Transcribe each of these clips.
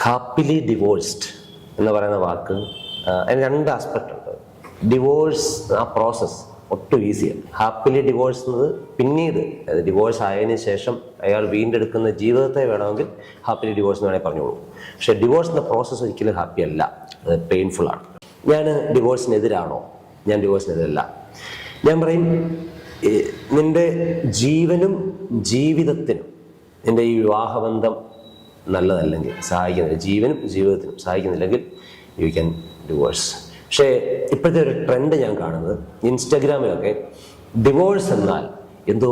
Happily divorced എന്ന് പറയുന്ന വാക്ക് അതിന് രണ്ട് ആസ്പെക്റ്റ് ഉണ്ട്. ഡിവോഴ്സ് ആ പ്രോസസ്സ് ഒട്ടും ഈസിയാണ്. ഹാപ്പിലി ഡിവോഴ്സ് എന്നത് പിന്നീട്, അതായത് ഡിവോഴ്സ് ആയതിനു ശേഷം അയാൾ വീണ്ടെടുക്കുന്ന ജീവിതത്തെ വേണമെങ്കിൽ ഹാപ്പിലി ഡിവോഴ്സ് എന്ന് വേണമെങ്കിൽ പറഞ്ഞോളൂ. പക്ഷേ ഡിവോഴ്സ് എന്ന പ്രോസസ്സ് ഒരിക്കലും ഹാപ്പി അല്ല, അത് പെയിൻഫുൾ ആണ്. ഞാൻ ഡിവോഴ്സിനെതിരാണോ? ഞാൻ ഡിവോഴ്സിനെതിരല്ല. ഞാൻ പറയും, നിന്റെ ജീവനും ജീവിതത്തിനും നിന്റെ ഈ വിവാഹബന്ധം നല്ലതല്ലെങ്കിൽ, സഹായിക്കുന്നില്ല, ജീവനും ജീവിതത്തിനും സഹായിക്കുന്നില്ലെങ്കിൽ യു ക്യാൻ ഡിവോഴ്സ്. പക്ഷേ ഇപ്പോഴത്തെ ഒരു ട്രെൻഡ് ഞാൻ കാണുന്നത് ഇൻസ്റ്റഗ്രാമിലൊക്കെ ഡിവോഴ്സ് എന്നാൽ എന്തോ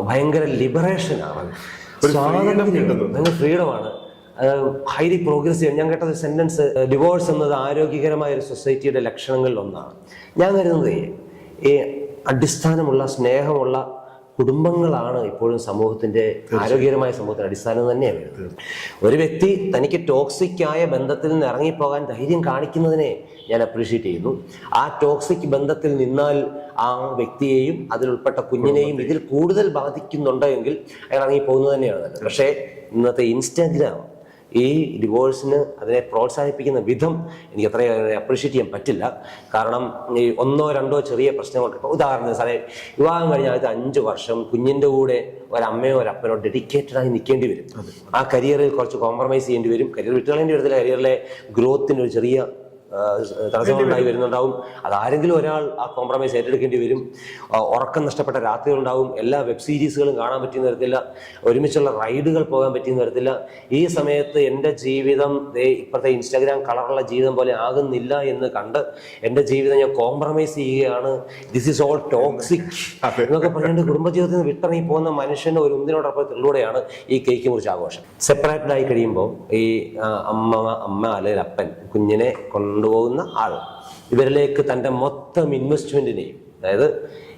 ഭയങ്കര ലിബറേഷനാണ്, ഭയങ്കര ഫ്രീഡമാണ്, ഹൈലി പ്രോഗ്രസീവ്. ഞാൻ കേട്ട ഒരു സെന്റൻസ്, ഡിവോഴ്സ് എന്നത് ആരോഗ്യകരമായ ഒരു സൊസൈറ്റിയുടെ ലക്ഷണങ്ങളിൽ ഒന്നാണ്. ഞാൻ കരുതുന്നത് ഈ അടിസ്ഥാനമുള്ള സ്നേഹമുള്ള കുടുംബങ്ങളാണ് ഇപ്പോഴും സമൂഹത്തിന്റെ ആരോഗ്യകരമായ സമൂഹത്തിന്റെ അടിസ്ഥാനം തന്നെയാണ്. ഒരു വ്യക്തി തനിക്ക് ടോക്സിക് ആയ ബന്ധത്തിൽ നിന്ന് ഇറങ്ങിപ്പോകാൻ ധൈര്യം കാണിക്കുന്നതിനെ ഞാൻ അപ്രീഷിയേറ്റ് ചെയ്യുന്നു. ആ ടോക്സിക് ബന്ധത്തിൽ നിന്നാൽ ആ വ്യക്തിയെയും അതിലുൾപ്പെട്ട കുഞ്ഞിനെയും ഇതിൽ കൂടുതൽ ബാധിക്കുന്നുണ്ട് എങ്കിൽ അയാൾ ഇറങ്ങിപ്പോകുന്നത് തന്നെയാണ് നല്ലത്. പക്ഷേ ഇന്നത്തെ ഇൻസ്റ്റാഗ്രാം ഈ ഡിവോഴ്സിന് അതിനെ പ്രോത്സാഹിപ്പിക്കുന്ന വിധം എനിക്ക് അത്രയേറെ അപ്രീഷിയേറ്റ് ചെയ്യാൻ പറ്റില്ല. കാരണം ഈ ഒന്നോ രണ്ടോ ചെറിയ പ്രശ്നങ്ങൾക്ക്, ഇപ്പോൾ ഉദാഹരണത്തിന് സാറേ, വിവാഹം കഴിഞ്ഞ ആദ്യത്തെ 5 വർഷം കുഞ്ഞിൻ്റെ കൂടെ ഒരമ്മയോ ഒരപ്പനോ ഡെഡിക്കേറ്റഡായി നിൽക്കേണ്ടി വരും. ആ കരിയറിൽ കുറച്ച് കോംപ്രമൈസ് ചെയ്യേണ്ടി വരും. കരിയർ വിട്ടുകളേണ്ടി വരത്തില്ല, കരിയറിലെ ഗ്രോത്തിന് ഒരു ചെറിയ തടസ്സങ്ങളുണ്ടായി വരുന്നുണ്ടാവും. അതാരെങ്കിലും ഒരാൾ ആ കോംപ്രമൈസ് ഏറ്റെടുക്കേണ്ടി വരും. ഉറക്കം നഷ്ടപ്പെട്ട രാത്രികളുണ്ടാവും. എല്ലാ വെബ് സീരീസുകളും കാണാൻ പറ്റിയെന്ന് വരത്തില്ല, ഒരുമിച്ചുള്ള റൈഡുകൾ പോകാൻ പറ്റിയെന്ന് വരത്തില്ല. ഈ സമയത്ത് എൻ്റെ ജീവിതം ഇപ്പോഴത്തെ ഇൻസ്റ്റാഗ്രാം കളറുള്ള ജീവിതം പോലെ ആകുന്നില്ല എന്ന് കണ്ട് എൻ്റെ ജീവിതം ഞാൻ കോംപ്രമൈസ് ചെയ്യുകയാണ്, ദിസ് ഈസ് ഓൾ ടോക്സിക് എന്നൊക്കെ പറഞ്ഞുകൊണ്ട് കുടുംബജീവിതത്തിൽ നിന്ന് വിട്ടിറങ്ങി പോകുന്ന മനുഷ്യൻ്റെ ഒരു ഒന്നിനോടൊപ്പത്തിലൂടെയാണ് ഈ കേക്ക് മുറിച്ച് ആഘോഷം. സെപ്പറേറ്റഡ് ആയി കഴിയുമ്പോൾ ഈ അമ്മ അല്ലെങ്കിൽ അപ്പൻ കുഞ്ഞിനെ കൊണ്ടുപോകുന്ന ആൾ ഇവരിലേക്ക് തൻ്റെ മൊത്തം ഇൻവെസ്റ്റ്മെന്റിനെയും, അതായത്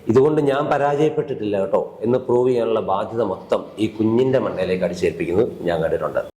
ഇതുകൊണ്ട് ഞാൻ പരാജയപ്പെട്ടിട്ടില്ല കേട്ടോ എന്ന് പ്രൂവ് ചെയ്യാനുള്ള ബാധ്യത മൊത്തം ഈ കുഞ്ഞിന്റെ മണ്ടയിലേക്ക് അടിച്ചേൽപ്പിക്കുന്നത് ഞാൻ കണ്ടിട്ടുണ്ട്.